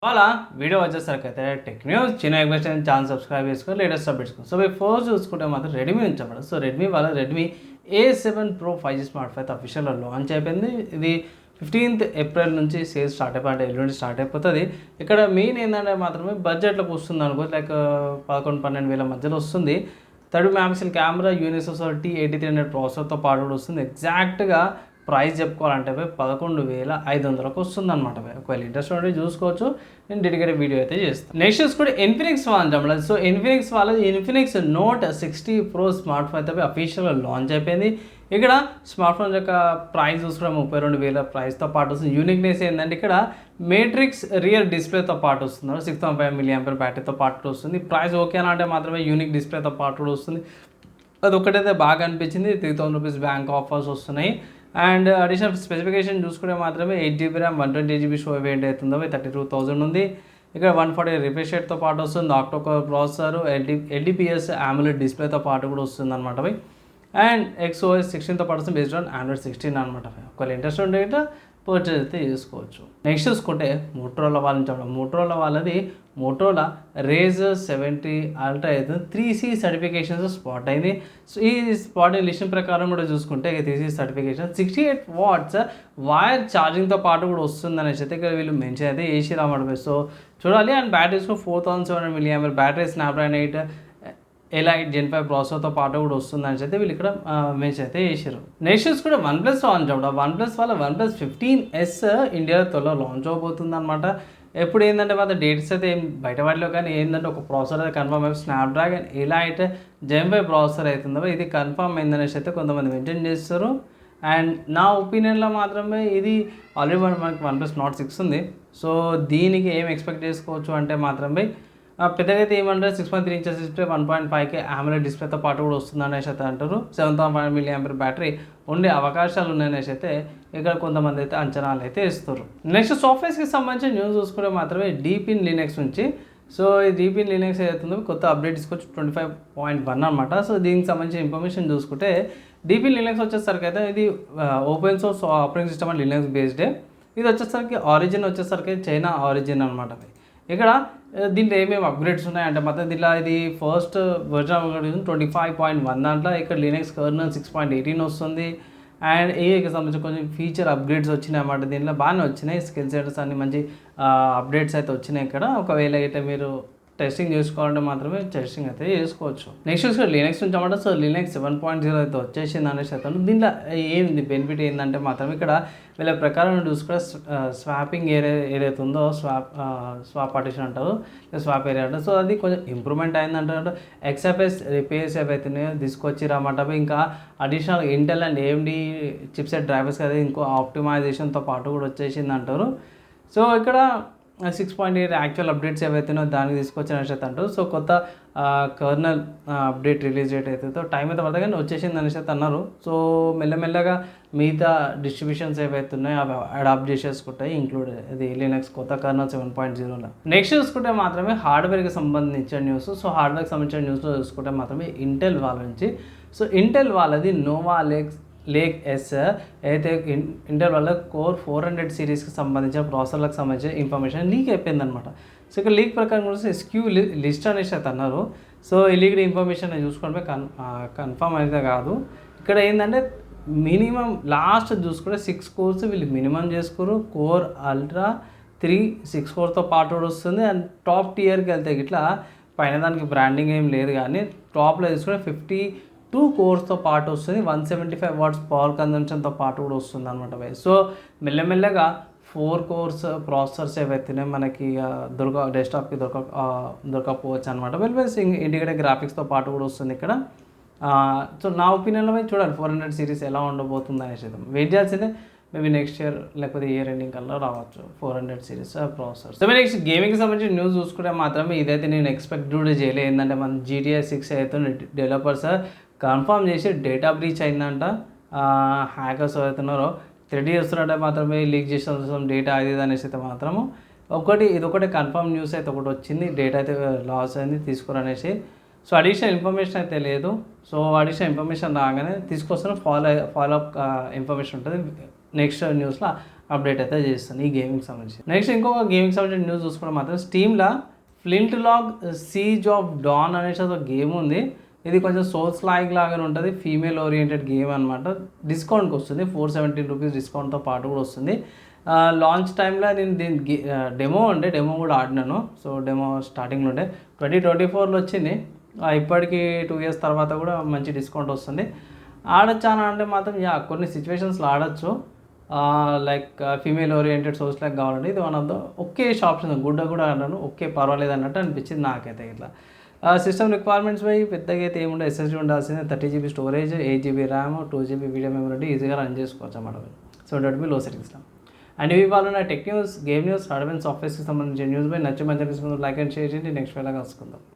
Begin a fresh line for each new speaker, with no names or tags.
ఇవాళ వీడియో వచ్చేసరికి అయితే టెక్ న్యూస్ చిన్న ఎగ్జిబిషన్ ఛానల్ సబ్స్క్రైబ్ చేసుకొని లేటెస్ట్ అప్డేట్స్ సో ఫోర్ చూసుకుంటే మాత్రం రెడ్మీ నుంచి చెప్పండి. So Redmi A7 Pro 5G smart phone అయితే అఫీషియల్గా లాంచ్ అయిపోయింది. ఇది 15th ఏప్రిల్ నుంచి సేల్స్ స్టార్ట్ అయిపోయి అంటే ఎల్లుండి స్టార్ట్ అయిపోతుంది. ఇక్కడ మెయిన్ ఏంటంటే మాత్రమే బడ్జెట్లోకి వస్తుంది అనుకో, లైక్ 11-12 వేల మధ్యలో వస్తుంది. 30 మెగాపిక్సెల్ కెమెరా, యూనిసోస్ T8300 ప్రాసెసర్తో పాటు కూడా వస్తుంది. ఎగ్జాక్ట్గా ప్రైస్ చెప్పుకోవాలంటే 11,500కు వస్తుంది అనమాట. ఒకవేళ ఇంట్రెస్ట్ ఉంటే చూసుకోవచ్చు, నేను డెడికేటెడ్ వీడియో అయితే చేస్తాను. నెక్స్ట్ కూడా ఇన్ఫినిక్స్ వాళ్ళు. సో ఇన్ఫినిక్స్ వాళ్ళది Infinix note 60 Pro smart phone అయితే అఫీషియల్గా లాంచ్ అయిపోయింది. ఇక్కడ స్మార్ట్ ఫోన్ యొక్క ప్రైస్ చూసుకుంటే 32,000 ప్రైస్తో పాటు వస్తుంది. యూనిక్నెస్ ఏంటంటే ఇక్కడ మేట్రిక్స్ రియర్ డిస్ప్లేతో పాటు వస్తుంది. 6.5 mAh బ్యాటరీతో పాటు వస్తుంది. ప్రైస్ ఓకేనా అంటే మాత్రమే యూనిక్ డిస్ప్లేతో పాటు కూడా వస్తుంది. అది ఒకటైతే బాగా అనిపించింది. 3,000 రూపీస్ బ్యాంక్ ఆఫర్స్ వస్తున్నాయి. అండ్ అడిషనల్ స్పెసిఫికేషన్ చూసుకుంటే మాత్రమే 8GB RAM 128GB show variant అవుతుందో 32,000 ఉంది. ఇక్కడ 140 రిఫ్రెష్ రేట్తో పాటు వస్తుంది. ఆక్టోకోర్ ప్రాసెసర్, LTPS AMOLED డిస్ప్లేతో పాటు కూడా వస్తుంది అనమాట. అండ్ XOS 16తో పాటు వస్తుంది బేస్డ్ ఆన్ Android 16 అనమాట. ఒకవేళ ఇంట్రెస్ట్ ఉంటే పర్చేజ్ అయితే చేసుకోవచ్చు. నెక్స్ట్ చూసుకుంటే మోటరోలా వాళ్ళని చెప్పడం. మోటరోలా వాళ్ళది మోటరోలా Razr 70 Ultra అయితే 3C సర్టిఫికేషన్స్ స్పాట్ అయింది. సో ఈ స్పాట్ లిస్ట్ ప్రకారం కూడా చూసుకుంటే 3C సర్టిఫికేషన్ 68 వాట్స్ వైర్ ఛార్జింగ్తో పాటు కూడా వస్తుంది అనేసి అయితే ఇక్కడ వీళ్ళు మెన్షన్ అయితే చేసి రావడం. సో చూడాలి. And batteries 4700 mAh battery, Snapdragon 8 Elite Gen 5 ప్రాసెసర్తో పాటు కూడా వస్తుందని అయితే వీళ్ళు ఇక్కడ మెన్షన్ అయితే చేశారు. నెక్స్ట్ కూడా OnePlus లాంచ్ అవ్వడం. OnePlus వాళ్ళ OnePlus 15S ఇండియాలో త్వరలో లాంచ్ అవబోతుంది అనమాట. ఎప్పుడు ఏంటంటే వాళ్ళ డేట్స్ అయితే ఏం బయట వాటిలో కానీ ఏంటంటే ఒక ప్రాసెసర్ అయితే కన్ఫర్మ్ అయ్యి స్నాప్డ్రాగన్ Elite Gen 5 ప్రాసెసర్ అవుతుందో ఇది కన్ఫర్మ్ అయిందనేసి అయితే కొంతమంది మెన్షన్ చేస్తారు. అండ్ నా ఒపీనియన్లో మాత్రమే ఇది ఆల్రెడీ మనకి OnePlus Nord 6 ఉంది. సో దీనికి ఏం ఎక్స్పెక్ట్ చేసుకోవచ్చు అంటే మాత్రమే పెద్దగా అయితే ఏమంటారు 6.3 inches డిస్ప్లే, 1.5K AMOLED డిస్ప్లేతో పాటు కూడా వస్తుంది అనేసి అయితే అంటారు. 7.5 mAh బ్యాటరీ ఉండే అవకాశాలు ఉన్నాయనేసి అయితే ఇక్కడ కొంతమంది అయితే అంచనాలు అయితే ఇస్తారు. నెక్స్ట్ సాఫ్ట్వేర్స్కి సంబంధించిన న్యూస్ చూసుకుంటే మాత్రమే డీపిన్ లినక్స్ నుంచి. సో ఈ డీపిన్ లినక్స్ ఏదైతుందో కొత్త అప్డేట్ తీసుకొచ్చి 25.1 అనమాట. సో దీనికి సంబంధించిన ఇన్ఫర్మేషన్ చూసుకుంటే డీపిన్ లినక్స్ వచ్చేసరికి అయితే ఇది open source operating system and Linux బేస్డే. ఇది వచ్చేసరికి ఆరిజిన్ వచ్చేసరికి చైనా ఆరిజిన్ అనమాట. ఇక్కడ దీంట్లో ఏమేమి అప్గ్రేడ్స్ ఉన్నాయంటే మొత్తం దీంట్లో ఇది ఫస్ట్ వర్జన్ 25.1 దాంట్లో ఇక్కడ లినక్స్ కర్నల్ 6.18 వస్తుంది. అండ్ ఏఐకి సంబంధించి కొంచెం ఫీచర్ అప్గ్రేడ్స్ వచ్చినాయి అన్నమాట. దీంట్లో బాగానే వచ్చినాయి. స్కిల్ సెటర్స్ అన్ని మంచి అప్డేట్స్ అయితే వచ్చినాయి ఇక్కడ. ఒకవేళ అయితే మీరు టెస్టింగ్ చేసుకోవాలంటే మాత్రమే టెస్టింగ్ అయితే చేసుకోవచ్చు. నెక్స్ట్ చూసుకుంటే లినక్స్ నుంచి అన్నమాట. సో లినక్స్ 7.0 అయితే వచ్చేసింది అనేసి అయితే దీంట్లో ఏంది బెనిఫిట్ ఏంటంటే మాత్రం ఇక్కడ వీళ్ళ ప్రకారం చూసుకుంటే స్వాపింగ్ ఏదైతే ఉందో స్వాప్ పార్టిషన్ అంటారు, స్వాప్ ఏరియా అంటారు. సో అది కొంచెం ఇంప్రూవ్మెంట్ అయిందంటారు. XFS రిపేర్స్ ఏవైతున్నాయో తీసుకొచ్చిరన్నమాట. ఇంకా additional Intel and AMD chipset drivers కదా ఇంకో ఆప్టిమైజేషన్తో పాటు కూడా వచ్చేసింది అంటారు. సో ఇక్కడ 6.8 యాక్చువల్ అప్డేట్స్ ఏవైతున్నాయో దానికి తీసుకొచ్చిన అంటారు. సో కొత్త కర్నల్ అప్డేట్ రిలీజ్ డేట్ అయితే టైం అయితే పడతా కానీ వచ్చేసింది అనేసి అయితే అన్నారు. సో మెల్లమెల్లగా మిగతా డిస్ట్రిబ్యూషన్స్ ఏవైతే ఉన్నాయో అవి అడాప్ట్ చేసేసుకుంటాయి, ఇంక్లూడ్ ఇది లినక్స్ కొత్త కర్నల్ 7.0లో. నెక్స్ట్ చూసుకుంటే మాత్రమే హార్డ్వేర్కి సంబంధించిన న్యూస్. సో హార్డ్వేర్కి సంబంధించిన న్యూస్లో చూసుకుంటే మాత్రమే ఇంటెల్ వాళ్ళ నుంచి. సో ఇంటెల్ వాళ్ళది నోవా లేక్ ఎస్ అయితే ఇంటెల్ వల్ల కోర్ 400 సిరీస్కి సంబంధించిన ప్రాసెసర్లకు సంబంధించిన ఇన్ఫర్మేషన్ లీక్ అయిపోయింది అనమాట. సో ఇక్కడ లీక్ ప్రకారం కూడా SKU లిస్ట్ అనేసి అయితే అన్నారు. సో ఈ లీక్ ఇన్ఫర్మేషన్ చూసుకుంటే కన్ఫర్మ్ అయితే కాదు. ఇక్కడ ఏంటంటే మినిమం లాస్ట్ చూసుకుంటే 6 కోర్స్ వీళ్ళు మినిమం చేసుకోరు. కోర్ అల్ట్రా 3 6 కోర్తో పాటు కూడా వస్తుంది. అండ్ టాప్ టియర్కి వెళ్తే ఇట్లా పైన దానికి బ్రాండింగ్ ఏం లేదు కానీ టాప్లో చూసుకుంటే 52 కోర్స్తో పాటు వస్తుంది. 175 వాట్స్ పవర్ కన్జంప్షన్తో పాటు కూడా వస్తుంది అనమాట. సో మెల్లమెల్లగా 4 కోర్స్ ప్రాసెసర్స్ ఏవైతే మనకి డెస్క్టాప్కి దొరకకపోవచ్చు అనమాట. ఇంటిగ్రేటెడ్ గ్రాఫిక్స్తో పాటు కూడా వస్తుంది ఇక్కడ. సో నా ఒపీనియన్లో చూడాలి 400 సిరీస్ ఎలా ఉండబోతుంది అనేసి వెయిట్ చేయాల్సిందే. మేబీ నెక్స్ట్ ఇయర్ లేకపోతే ఇయర్ ఎండింగ్ కల్లా రావచ్చు 400 సిరీస్ ప్రాసెసర్. సో నెక్స్ట్ గేమింగ్కి సంబంధించి న్యూస్ చూసుకుంటే మాత్రమే ఇదైతే నేను ఎక్స్పెక్ట్ కూడా చేయలేదు. ఏంటంటే మన GTA 6 అయితే డెవలపర్స్ కన్ఫర్మ్ చేసి డేటా బ్రీచ్ అయిందంట. హ్యాకర్స్ అవుతున్నారో 3D వస్తున్నట్టే మాత్రమే లీక్ చేసిన డేటా అది అనేసి అయితే మాత్రము ఇదొకటి కన్ఫర్మ్ న్యూస్ అయితే ఒకటి వచ్చింది. డేటా అయితే లాస్ అయింది తీసుకురనేసి. సో అడిషనల్ ఇన్ఫర్మేషన్ అయితే లేదు. సో అడిషనల్ ఇన్ఫర్మేషన్ రాగానే తీసుకొస్తాను ఫాలో అప్ ఇన్ఫర్మేషన్ ఉంటుంది నెక్స్ట్ న్యూస్లో అప్డేట్ అయితే చేస్తుంది ఈ గేమింగ్ సంబంధించి. నెక్స్ట్ ఇంకొక గేమింగ్ సంబంధించిన న్యూస్ చూసుకుంటే మాత్రం స్టీమ్లో flintlock siege of dawn అనేసి ఒక గేమ్ ఉంది. ఇది కొంచెం సోల్స్ లైక్ లాగానే ఉంటుంది, ఫీమేల్ ఓరియంటెడ్ గేమ్ అనమాట. డిస్కౌంట్కి వస్తుంది, 417 రూపీస్ డిస్కౌంట్తో పాటు కూడా వస్తుంది. లాంచ్ టైంలో నేను దీని డెమో కూడా ఆడినాను. సో డెమో స్టార్టింగ్లో ఉండే 2024లో వచ్చింది. ఇప్పటికీ 2 ఇయర్స్ తర్వాత కూడా మంచి డిస్కౌంట్ వస్తుంది. ఆడొచ్చా అని అంటే మాత్రం కొన్ని సిచ్యువేషన్స్లో ఆడచ్చు. Like female oriented source like కావాలంటే ఇది one of the okay option. గుడ్డ కూడా అన్నాను, ఓకే పర్వాలేదు అన్నట్టు అనిపించింది నాకైతే. ఇట్లా సిస్టమ్ రిక్వైర్మెంట్స్ పోయి పెద్దగా అయితే ఏముండే, ఎస్ఎస్డీ ఉండాల్సిందే, 30 GB storage, 8 GB RAM, 2 GB video memory ఈజీగా రన్ చేసుకోవచ్చు అన్నమాట. సో డట్ బి లో సెట్టింగ్స్లో. అండ్ ఇవి వాళ్ళ tech news, game news, hardware సాఫ్ట్వేర్స్కి సంబంధించిన న్యూస్ పై నచ్చి మంచిగా తీసుకుందాం. లైక్ అండ్ షేర్ చేయండి. నెక్స్ట్ వేళ కలుసుకుందాం.